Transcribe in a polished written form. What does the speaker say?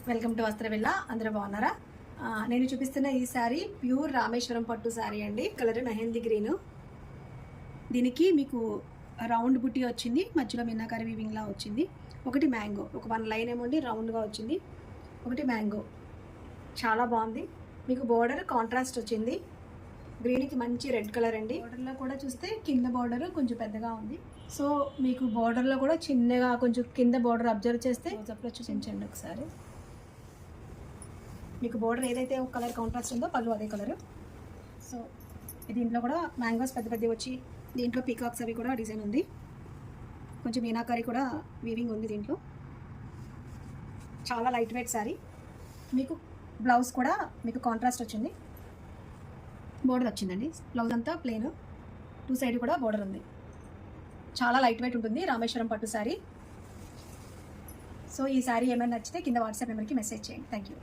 Welcome to వస్త్రవిల్ల. అందరూ బాగున్నారా? నేను చూపిస్తున్న ఈ శారీ ప్యూర్ రామేశ్వరం పట్టు శారీ అండి. Colour mehndi green. దీనికి మీకు రౌండ్ బుట్టి వచ్చింది, మధ్యలో మీనాకారి వీవింగ్ లా వచ్చింది. ఒకటి మ్యాంగో, ఒక 1 లైన్ ఏమోండి రౌండ్గా వచ్చింది. ఒకటి మ్యాంగో, చాలా బాగుంది. మీకు బోర్డర్ కాంట్రాస్ట్ వచ్చింది. గ్రీన్కి మంచి రెడ్ కలర్ అండి. బోర్డర్లో కూడా చూస్తే కింద బోర్డర్ కొంచెం పెద్దగా ఉంది. సో మీకు బోర్డర్లో కూడా చిన్నగా కొంచెం కింద బోర్డర్ అబ్జర్వ్ చేస్తే చూపించండి ఒకసారి. మీకు బోర్డర్ ఏదైతే ఒక కలర్ కాంట్రాస్ట్ ఉందో పళ్ళు అదే కలర్. సో దీంట్లో కూడా మ్యాంగోస్ పెద్ద పెద్దవి వచ్చి దీంట్లో పీకాక్స్ అవి కూడా డిజైన్ ఉంది. కొంచెం మీనాకారి కూడా వీవింగ్ ఉంది దీంట్లో. చాలా లైట్ వెయిట్ శారీ. మీకు బ్లౌజ్ కూడా మీకు కాంట్రాస్ట్ వచ్చింది, బోర్డర్ వచ్చిందండి. బ్లౌజ్ అంతా ప్లెయిన్, 2 సైడ్ కూడా బోర్డర్ ఉంది. చాలా లైట్ వెయిట్ ఉంటుంది రామేశ్వరం పట్టు శారీ. సో ఈ శారీ ఏమైనా నచ్చితే కింద వాట్సాప్ నెంబర్కి మెసేజ్ చేయండి. Thank you.